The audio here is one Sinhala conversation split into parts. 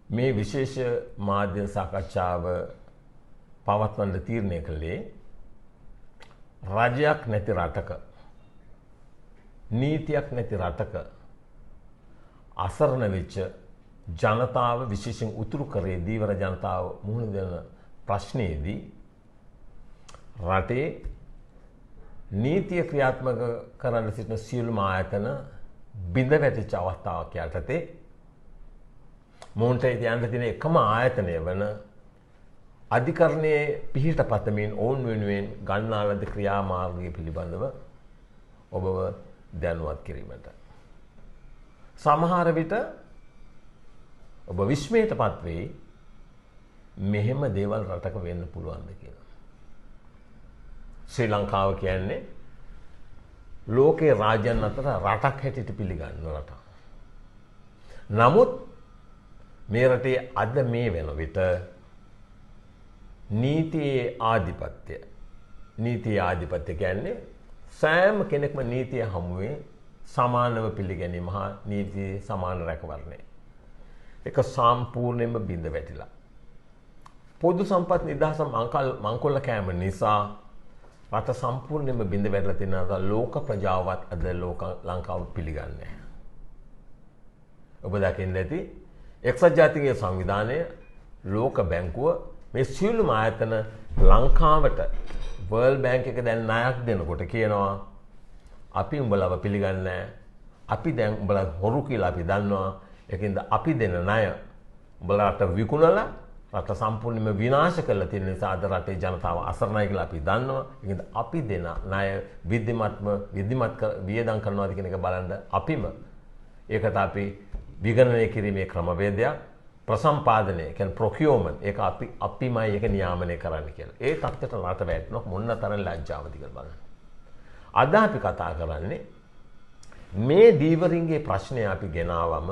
මේ විශේෂ මාධ්‍ය සාකච්ඡාව පවත්වන්න තීරණය කළේ රජයක් නැති රටක නීතියක් නැති රටක අසරණ වෙච්ච ජනතාව විශේෂයෙන් උතුරු කරේ දීවර ජනතාව මුහුණ දෙන ප්‍රශ්නයේදී රටේ නීතිය ක්‍රියාත්මක කරන්න සිටින සියලුම ආයතන බිඳ වැටිච්ච අවස්ථාවක් යටතේ මොන්ට යන්න තියෙන එකම ආයතනය වන අධිකරණයේ පිහිට පතමින් ඔවුන් වෙනුවෙන් ගන්නා ලද ක්‍රියාමාර්ගය පිළිබඳව ඔබව දැනුවත් කිරීමට සමහර විට ඔබ විශ්මයටපත් වෙයි මෙහෙම දේවල් රටක වෙන්න පුළුවන්ද කියලා. ශ්‍රී ලංකාව කියන්නේ ලෝකේ රාජ්‍යයන් අතර රටක් හැටියට පිළිගන්න රටක්. නමුත් මේ රටේ අද මේ වෙන විට නීතියේ ආධිපත්‍ය කියන්නේ සෑම කෙනෙක්ම නීතිය හමුවේ සමානව පිළිගැනීම හා නීතියේ සමාන රැකවරණය. ඒක සම්පූර්ණයෙන්ම බිඳ වැටිලා. පොදු සම්පත් නිදහස මංකොල්ල කෑම නිසා රට සම්පූර්ණයෙන්ම බිඳ වැටලා තියෙනවා. ලෝක ප්‍රජාවත් අද ලංකාව පිළිගන්නේ. ඔබ දකින්න ඇති එක්සත් ජාතීන්ගේ සංවිධානය ලෝක බැංකුව මේ සියලුම ආයතන ලංකාවට වර්ල්ඩ් බැංක් එක දැන් ණයක් දෙනකොට කියනවා අපි උඹලව පිළිගන්නේ නැහැ. අපි දැන් උඹලා හොරු කියලා අපි දන්නවා. ඒකින්ද අපි දෙන ණය උඹලාට විකුණලා රට සම්පූර්ණයෙන්ම විනාශ කරලා තියෙන නිසා අද රටේ ජනතාව අසරණයි කියලා අපි දන්නවා. ඒකින්ද අපි දෙන ණය විධිමත් වියදම් කරනවාද කියන එක බලන්න අපිම ඒකට අපි විගණනය කිරීමේ ක්‍රමවේදයක් ප්‍රසම්පාදනය කියන්නේ ප්‍රොකියුර්මන්ට් ඒක අපිමයි ඒක නියාමනය කරන්න කියලා. ඒ තත්ත්වයට රට වැටෙනොත් මොන තරම් ලැජ්ජාවද කියලා බලන්න. අද අපි කතා කරන්නේ මේ දීවරින්ගේ ප්‍රශ්නය අපි ගෙනාවම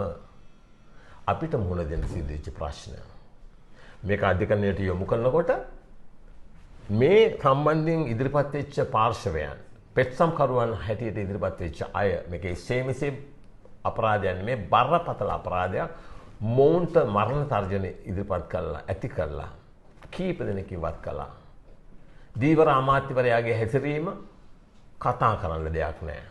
අපිට මුහුණ දෙන්න සිද්ධ වෙච්ච ප්‍රශ්න. මේක අධිකරණයට යොමු කරනකොට මේ සම්බන්ධයෙන් ඉදිරිපත් වෙච්ච පාර්ශවයන් පෙත්සම් කරුවන් හැටියට ඉදිරිපත් වෙච්ච අය මේකේ සේමිසේ අපරාධයන් මේ බරපතල අපරාධයක් මොවුන්ට මරණ තර්ජන ඉදිරිපත් කළා ඇති කළා කීප දෙනෙක් ඉවත් කළා. දීවර අමාත්‍යවරයාගේ හැසිරීම කතා කරන්න දෙයක් නැහැ.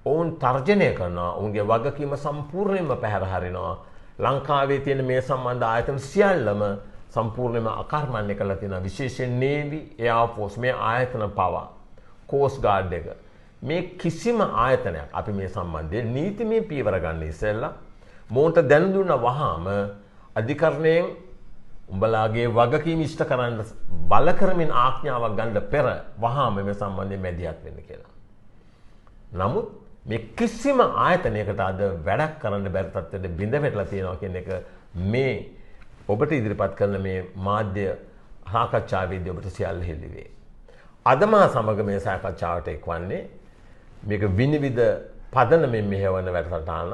ඔවුන් තර්ජනය කරනවා. ඔවුන්ගේ වගකීම සම්පූර්ණයෙන්ම පැහැර හරිනවා. ලංකාවේ තියෙන මේ සම්බන්ධ ආයතන සියල්ලම සම්පූර්ණයෙන්ම අකර්මණ්‍ය කරලා තියෙනවා. විශේෂයෙන් නේවි, එයාර් ෆෝස් මේ ආයතන පවා කෝස්ට් ගාඩ් එක මේ කිසිම ආයතනයක් අපි මේ සම්බන්ධයෙන් නීතිමය පියවර ගන්න ඉස්සෙල්ලා මොන්ට දැනුම් දුන්න වහාම අධිකරණයෙන් උඹලාගේ වගකීම් ඉෂ්ට කරන්න බල කරමින් ආඥාවක් ගන්න පෙර වහාම මේ සම්බන්ධයෙන් මැදිහත් වෙන්න කියලා. නමුත් මේ කිසිම ආයතනයකට අද වැඩක් කරන්න බැරි තත්ත්වයට බිඳ වැටලා තියෙනවා කියන එක මේ ඔබට ඉදිරිපත් කරන මේ මාධ්‍ය සාකච්ඡාවේදී ඔබට සියල්ල හෙළි වේ. අද මා සමග මේ සාකච්ඡාවට එක්වන්නේ මේක විනිවිද පදනමෙන් මෙහෙවන වැඩසටහන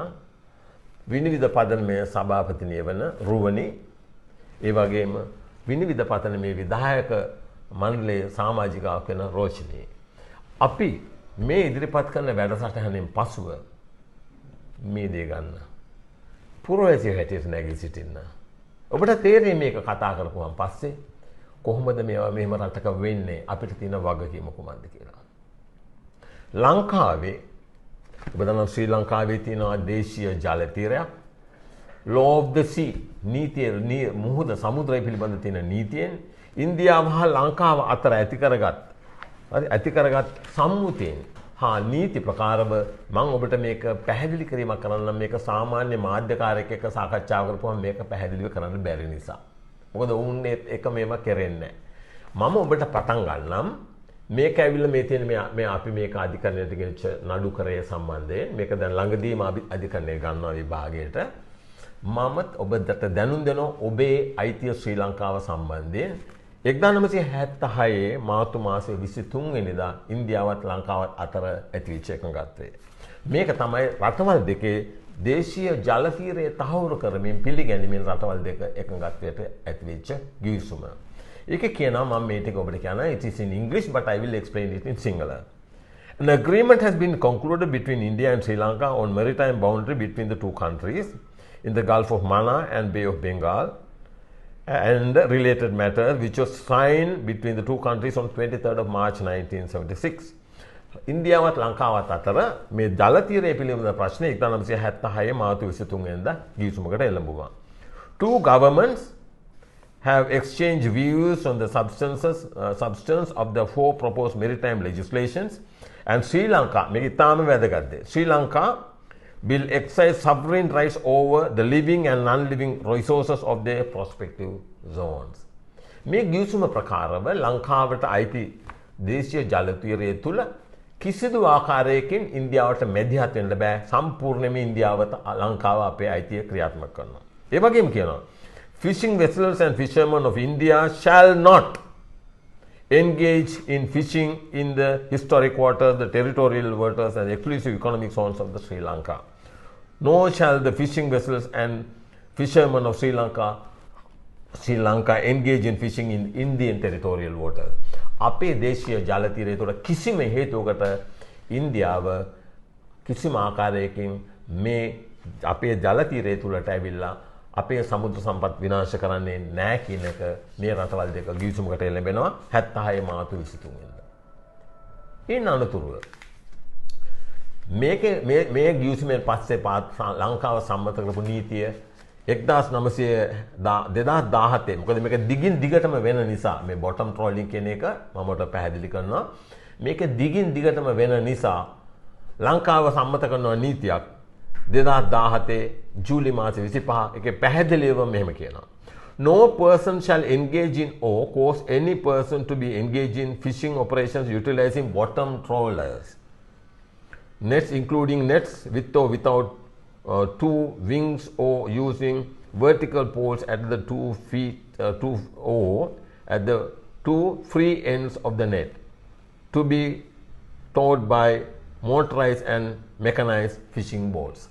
විනිවිද පදනමේ සභාපතිනිය වන රුවනි ඒ වගේම විනිවිද පදනමේ විධායක මණ්ඩලයේ සමාජිකාවක් වෙන රෝෂිනී අපි මේ ඉදිරිපත් කරන වැඩසටහනෙන් පසුව මේ දේ ගන්න පුරවැසියෝ හැටියට නැගී සිටින්න ඔබට තේරෙන්නේ මේක කතා කරපුවාන් පස්සේ කොහොමද මේවා මෙහෙම රටක වෙන්නේ අපිට තියෙන වගකීම කුමක්ද කියලා. ලංකාවේ ඔබ දන්නවා ශ්‍රී ලංකාවේ තියෙනවා දේශීය ජල තීරයක් law of the sea නීතිය මුහුද සමුද්‍රය පිළිබඳ තියෙන නීතියෙන් ඉන්දියාව හා ලංකාව අතර ඇති කරගත් සම්මුතියෙන් හා නීති ප්‍රකාරව මම ඔබට මේක පැහැදිලි කිරීමක් කරන්න මේක සාමාන්‍ය මාධ්‍යකාරයෙක් එක්ක සාකච්ඡා කරපුවම මේක පැහැදිලිව කරන්න බැරි නිසා. මොකද උන්නේ එක මේවා කරෙන්නේ නැහැ. මම ඔබට පටන් ගන්නම් මේක ඇවිල්ලා මේ තියෙන මේ අපි මේක අධිකරණයට ගෙනිච්ච නඩු කරේ සම්බන්ධයෙන් මේක දැන් ළඟදීම අධිකරණය ගන්නවා විභාගයට මමත් ඔබට දැනුම් දෙනවා ඔබේ අයිතිය ශ්‍රී ලංකාව සම්බන්ධයෙන් 1976 මාර්තු මාසයේ 23 වෙනිදා ඉන්දියාවත් ලංකාවත් අතර ඇතිවෙච්ච එකඟත්වය. මේක තමයි රටවල් දෙකේ දේශීය ජල තීරය තහවුරු කරමින් පිළිගැනීමෙන් රටවල් දෙක එකඟත්වයට ඇතිවෙච්ච ගිවිසුම. ඒක කියනවා මම මේ ටික ඔබට කියනවා it is in English but I will explain it in Sinhala. An agreement has been concluded between India and Sri Lanka on maritime boundary between the two countries. in the Gulf of Mannar and Bay of Bengal and related matters, which was signed between the two countries on 23rd of March 1976. ඉන්දියාවත් ලංකාවත් අතර මේ ජල තීරය පිළිබඳ ප්‍රශ්නේ 1976 මාර්තු 23 වෙනිදා ගිවිසුමකට එළඹුවා. Two governments have exchanged views on the substance of the four proposed maritime legislations, and Sri Lanka, මේක ඉතාම වැදගත් දෙයක්. Sri Lanka will exercise sovereign rights over the living and non-living resources of their prospective zones. මේ ගිවිසුම ප්‍රකාරව ලංකාවට අයිති දේශීය ජල තීරය තුල කිසිදු ආකාරයකින් ඉන්දියාවට මැදිහත් වෙන්න බෑ. සම්පූර්ණයෙන්ම ඉන්දියාවට ලංකාව අපේ අයිතිය ක්‍රියාත්මක කරනවා. ඒ වගේම කියනවා fishing vessels and fishermen of India shall not engage in fishing in the historic waters, the territorial waters and exclusive economic zones of the Sri Lanka. Nor shall the fishing vessels and fishermen of Sri Lanka engage in fishing in Indian territorial waters. අපේ දේශීය ජල තීරය තුළ කිසිම හේතුවකට ඉන්දියාව කිසිම ආකාරයකින් මේ අපේ ජල තීරය තුළට ඇවිල්ලා අපේ සමුද්‍ර සම්පත් විනාශ කරන්නේ නැහැ කියන එක මේ රටවල් දෙක ගිවිසුමකට එළඹෙනවා 76 මාර්තු 23 වෙනිදා. ඉන් අනතුරුව මේ ගිවිසුමෙන් පස්සේ ලංකාව සම්මත කරපු නීතිය 2017 මොකද මේක දිගින් දිගටම වෙන නිසා මේ බොටම් ට්‍රෝලින් කියන එක මම ඔබට පැහැදිලි කරනවා. මේක දිගින් දිගටම වෙන නිසා ලංකාව සම්මත කරන නීතියක් 2017 ජූලි මාස 25 එකේ පැහැදිලිවම මෙහෙම කියනවා. No person shall engage in or cause any person to be engaged in fishing operations utilizing bottom trawlers. Nets including nets with or without two wings or using vertical poles at the 2 feet or at the two free ends of the net to be towed by motorized and mechanized fishing boats.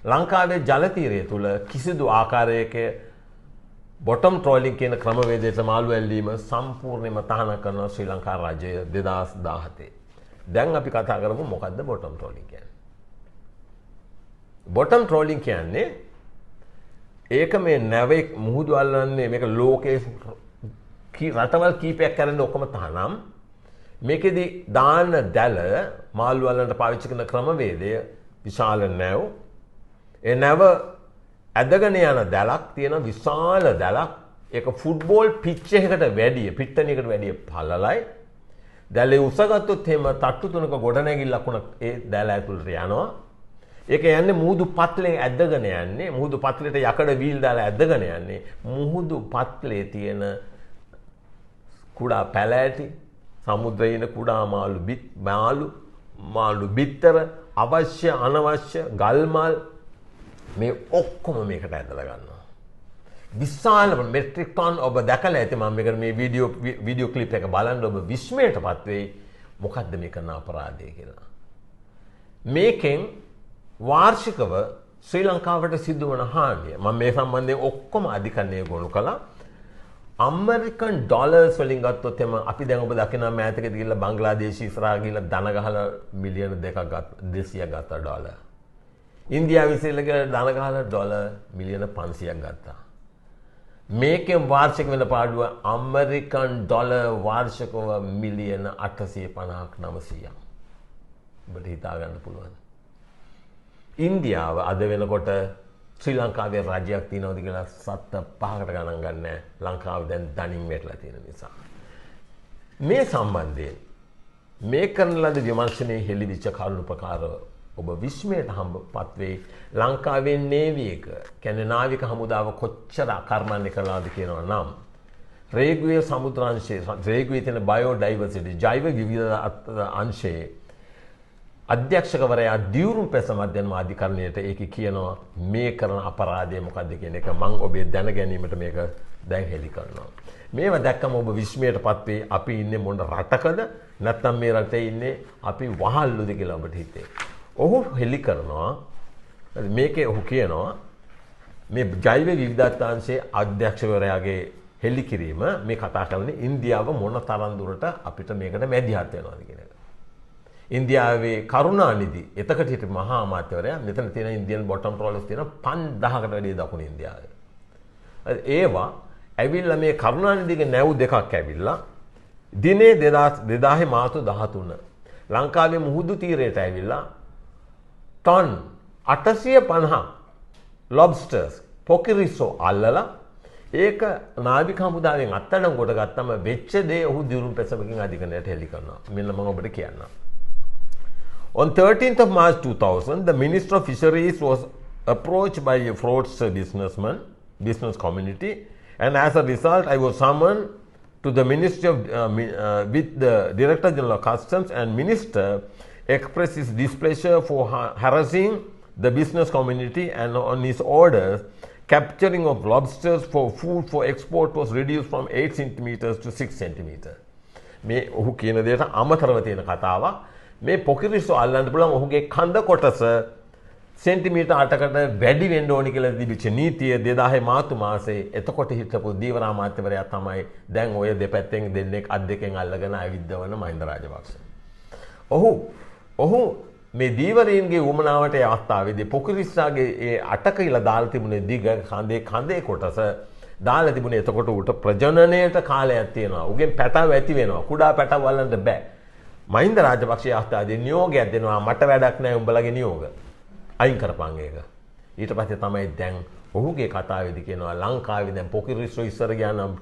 ලංකාවේ ජල තීරය තුල කිසිදු ආකාරයක බොටම් ට්‍රෝලින් කියන ක්‍රමවේදයට මාළු ඇල්ලීම සම්පූර්ණයෙන්ම තහනම් කරන ශ්‍රී ලංකා රාජ්‍යය 2017. දැන් අපි කතා කරමු මොකද්ද බොටම් ට්‍රෝලින් කියන්නේ. බොටම් ට්‍රෝලින් කියන්නේ ඒක මේ නැවෙක් මුහුදු අල්ලන්නේ මේක ලෝකේ රටවල් කීපයක් කරන්නේ ඔක්කොම තහනම්. මේකෙදි දාන දැල මාළු අල්ලන්නට පාවිච්චි කරන ක්‍රමවේදය විශාල නැව්. ඒ නැව ඇදගෙන යන දැලක් තියෙන විශාල දැලක්. ඒක ෆුට්බෝල් පිච් එකකට වැඩිය පිට්ටනියකට වැඩිය පළලයි. දැලේ උසගත්තොත් එහෙම තට්ටු තුනක ගොඩනැගිල්ලක් උන ඒ දැල ඇතුළට යනවා. ඒක යන්නේ මුහුදු පත්ලෙන් ඇදගෙන යන්නේ. මුහුදු පත්ලෙට යකඩ වීල් දාලා ඇදගෙන යන්නේ. මුහුදු පත්ලේ තියෙන කුඩා පැලෑටි, සමුද්‍රයේ ඉන්න කුඩා මාළු බිත්තර, අවශ්‍ය අනවශ්‍ය ගල්මල් මේ ඔක්කොම මේකට ඇදලා ගන්නවා. විශාල මෙට්‍රික් ටන් ඔබ දැකලා ඇති මම මේක මේ වීඩියෝ ක්ලිප් එක බලන්න ඔබ විස්මයටපත් වෙයි. මොකද්ද මේ කරන අපරාධය කියලා. මේකෙන් වාර්ෂිකව ශ්‍රී ලංකාවට සිදු වන හානිය මම මේ සම්බන්ධයෙන් ඔක්කොම අධිකරණය ගොනු කළා. ඇමරිකන් ඩොලර්ස් වලින් ගත්තොත් එම අපි දැන් ඔබ දකිනවා මෑතකදී ගිහලා බංග්ලාදේශ ඉස්සරහා ගිහලා ධන ගහලා මිලියන 2ක් ගත්තා 200ක් ගත්තා ඩොලර්. ඉන්දියාවේ ඉස්සෙල්ලා ගිහලා ධන ගහලා ඩොලර් මිලියන 500ක් ගත්තා. මේකෙන් වාර්ෂික වෙන පාඩුව ඇමරිකන් ඩොලර් වාර්ෂිකව මිලියන 850ක් 900ක්. ඔබට හිතා ගන්න පුළුවන්. ඉන්දියාව අද වෙනකොට ශ්‍රී ලංකාවේ රාජ්‍යයක් තියෙනවද කියලා සත්ත පහකට ගණන් ගන්නෑ. ලංකාව දැන් ධනින් වැටලා තියෙන නිසා. මේ සම්බන්ධයෙන් මේ කරන ලද විමර්ශනයේ හෙළිවිච්ච කරුණු ප්‍රකාරව ඔබ විශ්මයට හම්බපත් වෙයි. ලංකාවේ නේවි එක කියන්නේ නාවික හමුදාව කොච්චර කර්මන්නේ කළාද කියනවා නම් රේගුවේ සමුද්‍රාංශයේ රේගුවේ තියෙන බයෝඩයිවර්සිටි ජෛව විවිධ අංශයේ අධ්‍යක්ෂකවරයා දියුරුම් පෙස මධ්‍යම අධිකරණයට ඒක කියනවා මේ කරන අපරාධය මොකද්ද කියන එක මම ඔබේ දැන ගැනීමට මේක දැන් හෙළි කරනවා. මේව දැක්කම ඔබ විශ්මයටපත් වෙයි. අපි ඉන්නේ මොන රටකද නැත්නම් මේ රටේ ඉන්නේ අපි වහල්ලුද කියලා ඔබට හිතේ. ඔහු හෙළි කරනවා මේකේ ඔහු කියනවා මේ ජෛව විවිධතාංශයේ අධ්‍යක්ෂකවරයාගේ හෙළි කිරීම මේ කතා කරන්නේ ඉන්දියාව මොන තරම් දුරට අපිට මේකට මැදිහත් වෙනවද කියන එක. ඉන්දියාවේ කරුණානිධි එතකට හිට මහා අමාත්‍යවරයා මෙතන තියෙන ඉන්දියන් බොටම් ට්‍රෝලර්ස් තියෙන 5000කට වැඩිය දකුණු ඉන්දියාවේ. ඒවා ඇවිල්ලා මේ කරුණානිධිගේ නැව් දෙකක් ඇවිල්ලා දිනේ 2000 මාර්තු 13 ලංකාවේ මුහුදු තීරයට ඇවිල්ලා ටන් 850 ලොබ්ස්ටර්ස් පොකිරිසෝ අල්ලලා ඒක නාවික හමුදාවෙන් අත්අඩංගුවට ගත්තම වෙච්ච දේ ඔහු දියුණු පැසමකින් අධිකරණයට හෙළි කරනවා. මෙන්න මම ඔබට කියන්නම්. On 13th of March 2000, the Minister of Fisheries was approached by a fraudster business community, and as a result, I was summoned to the Ministry of, with the Director General of Customs, and Minister expressed his displeasure for harassing the business community, and on his orders, capturing of lobsters for food for export was reduced from 8 centimeters to 6 centimeters. මේ ඔහු කියන දෙයට අමතරව තියෙන කතාවක්. මේ පොකිරිසෝ අල්ලන්න පුළුවන් ඔහුගේ කඳ කොටස සෙන්ටිමීටර් 8කට වැඩි වෙන්න ඕනි කියලා තිබිච්ච නීතිය 2000 මාර්තු මාසේ එතකොට හිටපු දීවර අමාත්‍යවරයා තමයි දැන් ඔය දෙපැත්තෙන් දෙන්නෙක් අත් දෙකෙන් අල්ලගෙන අවිද්දවන මහින්ද රාජපක්ෂ. ඔහු මේ දීවරීන්ගේ උමනාවට ඒ අවස්ථාවේදී පොකිරිස්සාගේ ඒ 8 කියලා දාලා තිබුණේ දිග කඳේ කොටස දාලා තිබුණේ එතකොට උට ප්‍රජනනයට කාලයක් තියෙනවා. උගෙන් පැටව ඇති වෙනවා. කුඩා පැටව වලන්න බෑ. මහින්ද රාජපක්ෂ අවස්ථාවේදී නියෝගයක් දෙනවා මට වැඩක් නැහැ උඹලගේ නියෝග. අයින් කරපන් ඒක. ඊට පස්සේ තමයි දැන් ඔහුගේ කතාවේදී කියනවා ලංකාවේ දැන් පොකිරිස්සෝ ඉස්සර ගියා නම්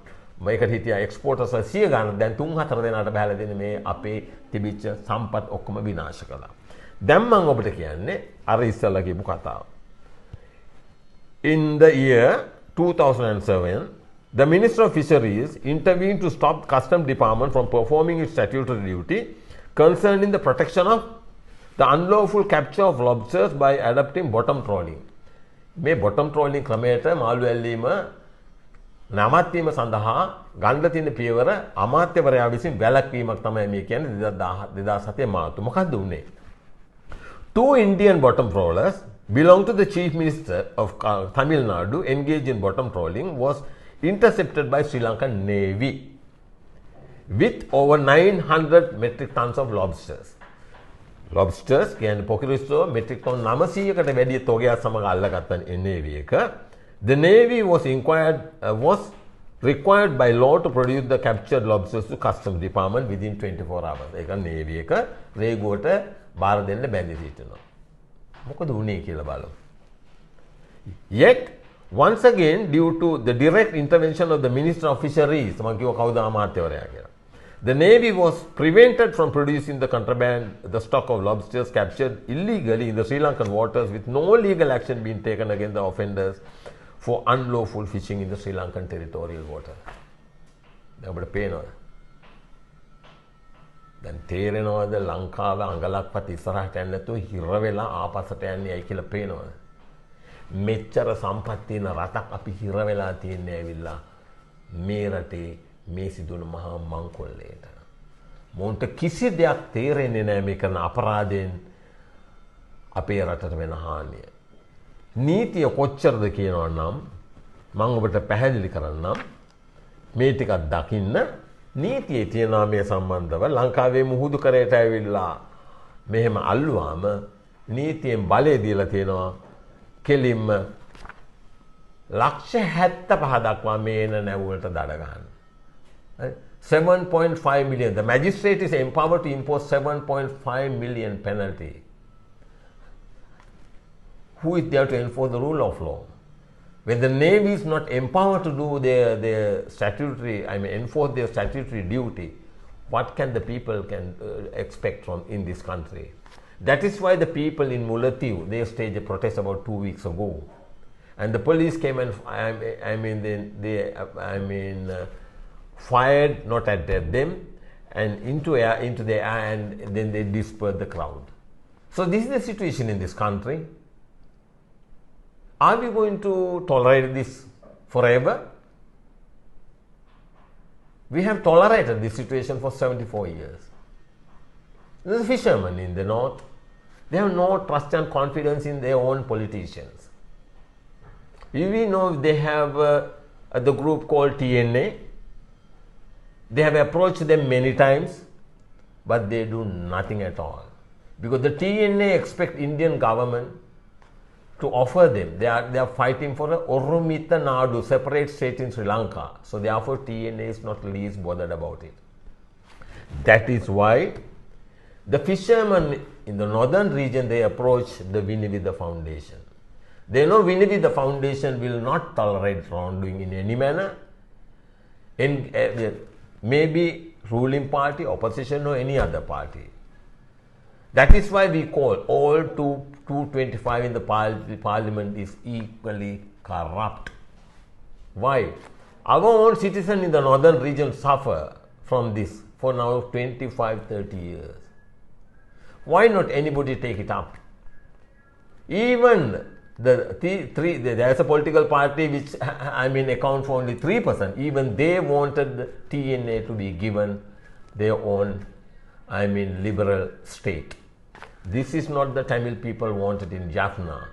මේකට හිටියා එක්ස්පෝර්ටර්ස් 100 ගානක් දැන් 3-4 දෙනාට බහලා දෙන්නේ මේ අපේ තිබිච්ච සම්පත් ඔක්කොම විනාශ කළා. දැන් මම ඔබට කියන්නේ අර ඉස්සලා කියපු කතාව. In the year 2007, the Minister of Fisheries intervened to stop Customs Department from performing its statutory duty concerning the protection of the unlawful capture of lobsters by adopting bottom trawling. මේ bottom trawling ක්‍රමයට මාළු ඇල්ලීම නවත්වීම සඳහා ගන්න තියෙන පියවර අමාත්‍යවරයා විසින් වැළැක්වීමක් තමයි මේ කියන්නේ 2007 මාර්තු. මොකක්ද උනේ? 2 Indian bottom trawlers belong to the Chief Minister of Tamil Nadu engaged in bottom trawling was intercepted by Sri Lankan Navy with over 900 metric tons of lobsters. Lobsters කියන්නේ පොකිරිස්සෝ metric ton 900කට වැඩි තොගයක් සමග අල්ලගත්ත Navy එක. The Navy was required by law to produce the captured lobsters to Customs Department within 24 hours. ඒක Navy එක රේගුවට බාර දෙන්න බැඳි සිටිනවා. මොකද උනේ කියලා බලමු. Yet once again due to the direct intervention of the Minister of Fisheries මම කිව්ව කවුද අමාත්‍යවරයා කියලා. The Navy was prevented from producing the stock of lobsters captured illegally in the Sri Lankan waters with no legal action being taken against the offenders for unlawful fishing in the Sri Lankan territorial water. දැන් ඔබට පේනවද? දැන් තේරෙනවද ලංකාව අඟලක්වත් ඉස්සරහට යන්නේ නැතුව හිර වෙලා ආපස්සට යන්නේ ඇයි කියලා පේනවද? මෙච්චර සම්පත් තියෙන රටක් අපි හිර වෙලා තියන්නේ ඇවිල්ලා මේ රටේ මේ සිදුවන මහා මංකොල්ලයට. මොන්ට කිසි දෙයක් තේරෙන්නේ නැහැ මේ කරන අපරාධයෙන් අපේ රටට වෙන හානිය. නීතිය කොච්චරද කියනවා නම් මම ඔබට පැහැදිලි කරන්නම්. මේ ටිකක් දකින්න නීතියේ තියෙනවා මේ සම්බන්ධව ලංකාවේ මුහුදු කරේට ඇවිල්ලා මෙහෙම අල්ලුවාම නීතියෙන් බලය දීලා තියෙනවා කෙලින්ම ලක්ෂ 75 දක්වා මේ එන නැව් වලට දඩ ගන්න. 7.5 million. The magistrate is empowered to impose 7.5 million penalty. Who is there to enforce the rule of law? When the Navy is not empowered to do their statutory, enforce their statutory duty, what can the people expect from in this country? That is why the people in Mullatiu, they staged a protest about 2 weeks ago, and the police came and fired, not at them, and into the air, and then they dispersed the crowd. So this is the situation in this country. Are we going to tolerate this forever? We have tolerated this situation for 74 years. The fishermen in the north, they have no trust and confidence in their own politicians. We know they have the group called TNA. They have approached them many times, but they do nothing at all. Because the TNA expect Indian government to offer them. They are fighting for a Oromita Nadu, separate state in Sri Lanka. So therefore TNA is not least bothered about it. That is why the fishermen in the northern region, they approach the Vini Foundation. They know Vini Foundation will not tolerate wrongdoing in any manner. In maybe ruling party, opposition or any other party. That is why we call all 225 in the parliament is equally corrupt. Why? Our own citizens in the northern region suffer from this for now 25, 30 years. Why not anybody take it up? Even there's a political party which account for only 3%. Even they wanted the TNA to be given their own, liberal state. This is not the Tamil people wanted in Jaffna.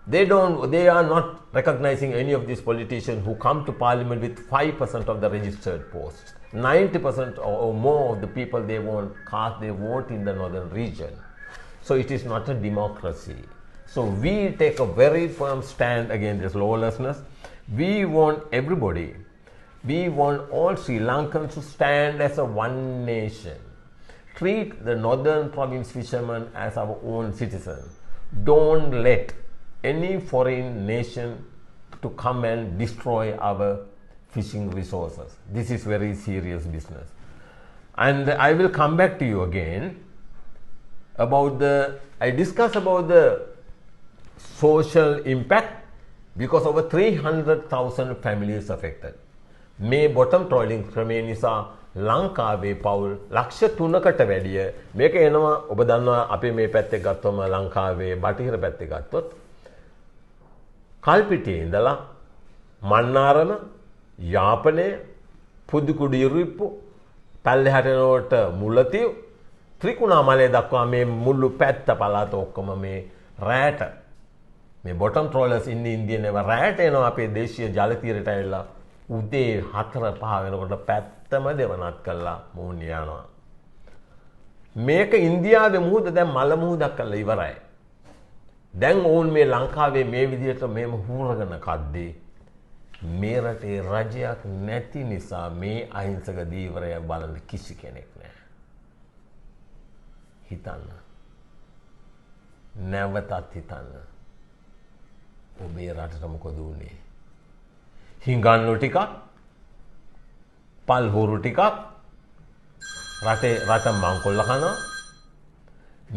They are not recognizing any of these politicians who come to parliament with 5% of the registered posts. 90% or more of the people they want cast their vote in the northern region. So it is not a democracy. So we take a very firm stand against this lawlessness. We want everybody, we want all Sri Lankans to stand as a one nation. Treat the northern province fishermen as our own citizens. Don't let any foreign nation to come and destroy our fishing resources. This is very serious business. And I will come back to you again about I discuss about the social impact because over 300,000 families affected. May bottom trawling ක්‍රමය නිසා ලංකාවේ පවුල් ලක්ෂ 3කට වැඩිය මේක එනවා. ඔබ දන්නවා අපි මේ පැත්තේ ගත්තොම ලංකාවේ බටහිර පැත්තේ ගත්තොත් කල්පිටියේ ඉඳලා මන්නාරම යාපනය පුදුකුඩු ඉරිප්පු පල්ලෙහාට යනකොට මුලතිව් ත්‍රිකුණාමලය දක්වා මේ මුළු පැත්ත පළාත ඔක්කොම මේ රැට මේ බොටම් ට්‍රෝලර්ස් ඉන්නේ ඉන්දියානේව රැට එනවා අපේ දේශීය ජල තීරයට ඇවිල්ලා උදේ 4-5 වෙනකොට පැත්තම දෙවනත් කළා මූණ යනවා. මේක ඉන්දියාවේ මුහුද දැන් මල මුහුදක් කරලා ඉවරයි. දැන් ඕන් මේ ලංකාවේ මේ විදිහට මේම හූරගෙන කද්දී මේ රටේ රජයක් නැති නිසා මේ අහිංසක දීවරය බලන කිසි කෙනෙක් නැහැ. හිතන්න. නැවතත් හිතන්න. ඔබේ රටට මොකද වුනේ? හිඟන්නු ටිකක් පල් හුරු ටිකක් රට මංකොල්ල කනවා.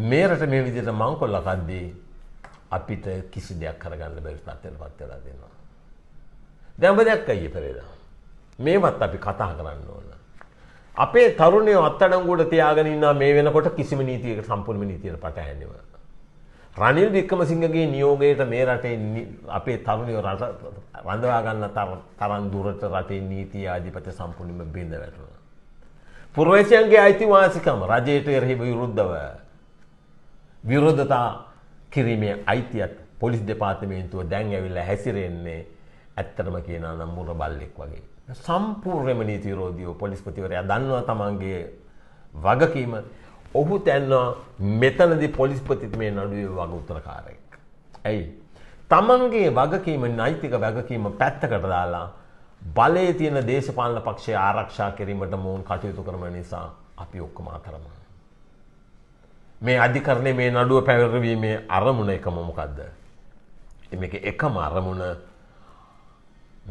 මේ රට මේ විදිහට මංකොල්ල කද්දී අපිට කිසි දෙයක් කරගන්න බැරි තත්ත්වයකටපත් වෙලා දෙනවා. දැන් ඔබ දැක්කයි පෙරේදා. මේවත් අපි කතා කරන්න ඕන. අපේ තරුණයෝ අත්අඩංගුවට තියාගෙන ඉන්නා මේ වෙනකොට කිසිම නීතියකට සම්පූර්ණ නීතියට පටහැන්නේව. රනිල් වික්‍රමසිංහගේ නියෝගයට මේ රටේ අපේ තරුණයෝ රට රඳවා ගන්න තරම් දුරට රටේ නීති ආධිපත්‍ය සම්පූර්ණයෙන්ම බිඳ වැටුණා. පුරවැසියන්ගේ අයිතිවාසිකම් රජයට එරෙහිව විරෝධතා කිරීමේ අයිතියත් පොලිස් දෙපාර්තමේන්තුව දැන් ඇවිල්ලා හැසිරෙන්නේ ඇත්තටම කියනවා නම් මුර බල්ලෙක් වගේ. සම්පූර්ණයෙන්ම නීති විරෝධීව පොලිස්පතිවරයා දන්නවා තමන්ගේ වගකීම. ඔහු දන්නවා මෙතනදී පොලිස්පතිත් මේ නඩුවේ වග උත්තරකාරයෙක්. ඇයි? තමන්ගේ වගකීම නෛතික වගකීම පැත්තකට දාලා බලයේ තියෙන දේශපාලන පක්ෂය ආරක්ෂා කිරීමට මොවුන් කටයුතු කරන නිසා අපි ඔක්කොම අතරම. මේ අධිකරණයේ මේ නඩුව පැවැරවීමේ අරමුණ එකම මොකද්ද? මේක එකම අරමුණ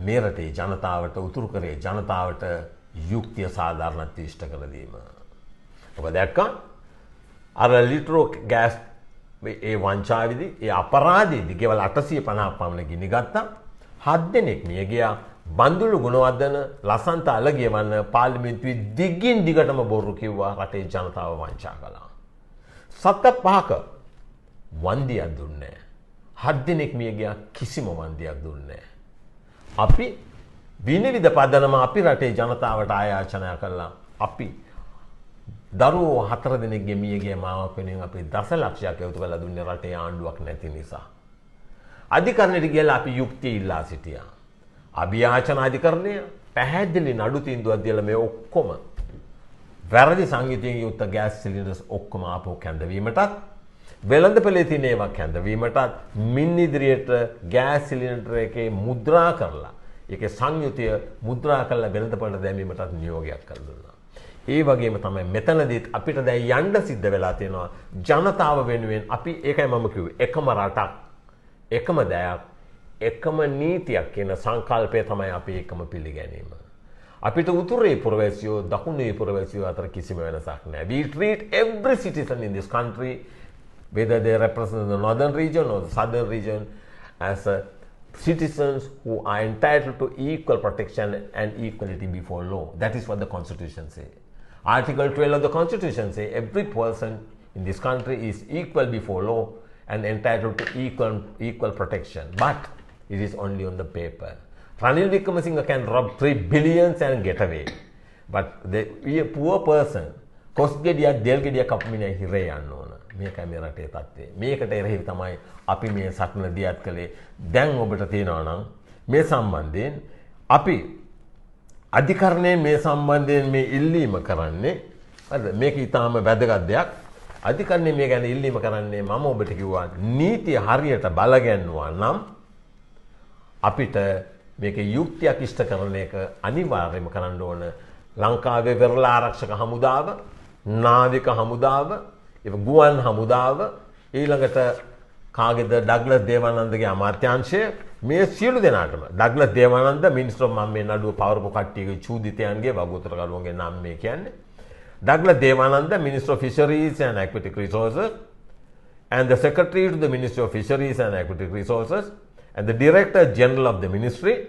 මේ රටේ ජනතාවට උතුරු කරේ ජනතාවට යුක්තිය සාධාරණත්වය ඉෂ්ට කර දීම. ඔබ දැක්කා අර ලිට්‍රෝ ගෑස් ඒ වංචාවේදී ඒ අපරාධයේදී ගෙවල් 850ක් පමණ ගිනි ගත්තා. 7 දෙනෙක් මිය ගියා. බන්දුළු ගුණවර්ධන ලසන්ත අලගියවන්න පාර්ලිමේන්තුවේ දිගින් දිගටම බොරු කිව්වා රටේ ජනතාව වංචා කළා. 7-5ක වන්දියක් දුන්නේ නැහැ. 7 දෙනෙක් මිය ගියා කිසිම වන්දියක් දුන්නේ නැහැ. අපි විනිවිද පදනම අපි රටේ ජනතාවට ආයාචනා කළා. අපි දරුවෝ 4 දෙනෙක්ගේ මියගේ මාවක් වෙනුවෙන් අපි දසලක්ෂයක් යොතු කරලා දුන්නේ රටේ ආණ්ඩුවක් නැති නිසා. අධිකරණයට ගිහලා අපි යුක්තිය ඉල්ලා සිටියා. අභියාචන අධිකරණය පැහැදිලි නඩු තීන්දුවක් දීලා මේ ඔක්කොම වැරදි සංයුතියෙන් යුක්ත ගෑස් සිලින්ඩර්ස් ඔක්කොම ආපහු කැඳවීමටත් වෙළඳපොලේ තියෙන ඒවා කැඳවීමටත් මින් ඉදිරියට ගෑස් සිලින්ඩර් එකේ මුද්‍රා කරලා ඒකේ සංයුතිය මුද්‍රා කරලා වෙළඳපොලට දැමීමටත් නියෝගයක් කරලා දුන්නා. ඒ වගේම තමයි මෙතනදීත් අපිට දැන් යන්න සිද්ධ වෙලා තියෙනවා ජනතාව වෙනුවෙන් අපි ඒකයි මම කිව්වේ එකම රටක් එකම දයක් එකම නීතියක් කියන සංකල්පය තමයි අපි එකම පිළිගැනීම. අපිට උතුරේ පුරවැසියෝ දකුණේ පුරවැසියෝ අතර කිසිම වෙනසක් නැහැ. We treat every citizen in this country whether they represent the northern region or the southern region as citizens who are entitled to equal protection and equality before law. That is what the Constitution says. Article 12 of the Constitution says every person in this country is equal before law and entitled to equal protection. But it is only on the paper. Ranil Wickremesinghe can rob 3 billions and get away. But the poor person, කොස්ගෙඩියක් දෙල් ගෙඩියක් අපමිනේ හිරේ යන්න ඕන. මේකයි මේ රටේ තත්ත්වය. මේකට එරෙහිව තමයි අපි මේ සටන දියත් කළේ. දැන් ඔබට තේනවා නම් මේ සම්බන්ධයෙන් අපි අධිකරණයෙන් මේ සම්බන්ධයෙන් මේ ඉල්ලීම කරන්නේ හරිද? මේක ඊටාම වැදගත් දෙයක්. අධිකරණය මේ ගැන ඉල්ලීම කරන්නේ මම ඔබට කිව්වා නීතිය හරියට බලගන්නවා නම් අපිට මේකේ යුක්තියක් ඉෂ්ට කරන එක අනිවාර්යයෙන්ම කරන්න ඕන. ලංකාවේ වෙරළ ආරක්ෂක හමුදාව, නාවික හමුදාව, ගුවන් හමුදාව, ඊළඟට කාගේද ඩග්ලස් දේවානන්දගේ අමාත්‍යාංශය මේ සියලු දෙනාටම ඩග්ලස් දේවානන්ද මිනිස්ටර් මම මේ නඩුව පවරපු කට්ටියගේ චූදිතයන්ගේ වගුතර කරුවන්ගේ නම් මේ කියන්නේ Douglas Devananda, Minister of Fisheries and Aquatic Resources, and the Secretary to the Ministry of Fisheries and Aquatic Resources, and the Director General of the Ministry,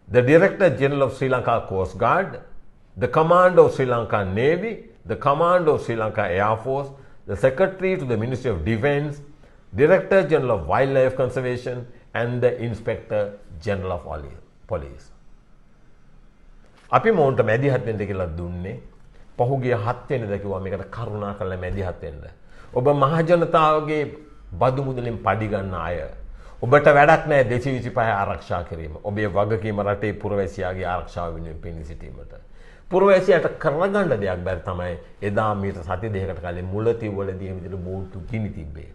the Director General of Sri Lanka Coast Guard, the Commander of Sri Lanka Navy, the Commander of Sri Lanka Air Force, the Secretary to the Ministry of Defence, Director General of Wildlife Conservation, and the Inspector General of Police. අපි මොන්ට මැදිහත් වෙන්න කියලා දුන්නේ පහුගිය 7 වෙනිදා කිව්වා මේකට කරුණා කරලා මැදිහත් වෙන්න. ඔබ මහ ජනතාවගේ බදු මුදලින් පඩි ගන්න අය. ඔබට වැඩක් නැහැ 225 ආරක්ෂා කිරීම. ඔබේ වගකීම රටේ පුරවැසියාගේ ආරක්ෂාව වෙනුවෙන් පෙනී සිටීමට. පුරවැසියාට කරගන්න දෙයක් බැරි තමයි එදා මීට සති දෙකකට කලින් මුලතිව්වලදී මේ විදිහට බෝට්ටු ගිනි තිබ්බේ.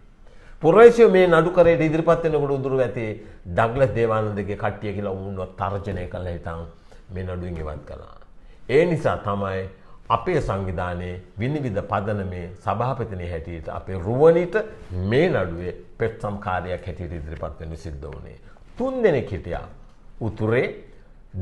පුරවැසියෝ මේ නඩු කරේට ඉදිරිපත් වෙනකොට උදුරු ඇති ඩග්ලස් දේවානන්දගේ කට්ටිය කියලා වුණොත් තර්ජනය කළා හිටන් මේ නඩුවෙන් ඉවත් කළා. ඒ නිසා තමයි අපේ සංවිධානයේ විනිවිද පදනමේ සභාපතිනි හැටියට අපේ රුවනිට මේ නඩුවේ පෙත්සම් කාර්යයක් හැටියට ඉදිරිපත් වෙන්න සිද්ධ වුණේ. 3 දෙනෙක් හිටියා. උතුරේ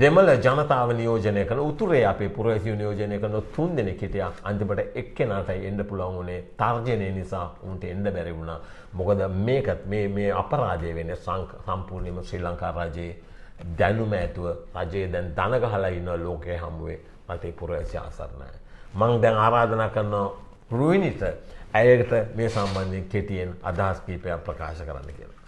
දෙමළ ජනතාව නියෝජනය කරන උතුරේ අපේ පුරවැසියෝ නියෝජනය කරන 3 දෙනෙක් හිටියා. අන්තිමට එක්කෙනාටයි එන්න පුළුවන් වුණේ තර්ජනය නිසා උන්ට එන්න බැරි වුණා. මොකද මේකත් මේ අපරාධය වෙන්නේ සම්පූර්ණයෙන්ම ශ්‍රී ලංකා රජයේ දැනුම ඇතුව රජයේ දැන් දන ගහලා ඉන්න ලෝකයේ හමුවේ රටේ පුරවැසියා අසරණයි. මම දැන් ආරාධනා කරන රුවිනිට ඇයට මේ සම්බන්ධයෙන් කෙටියෙන් අදහස් කීපයක් ප්‍රකාශ කරන්න කියලා.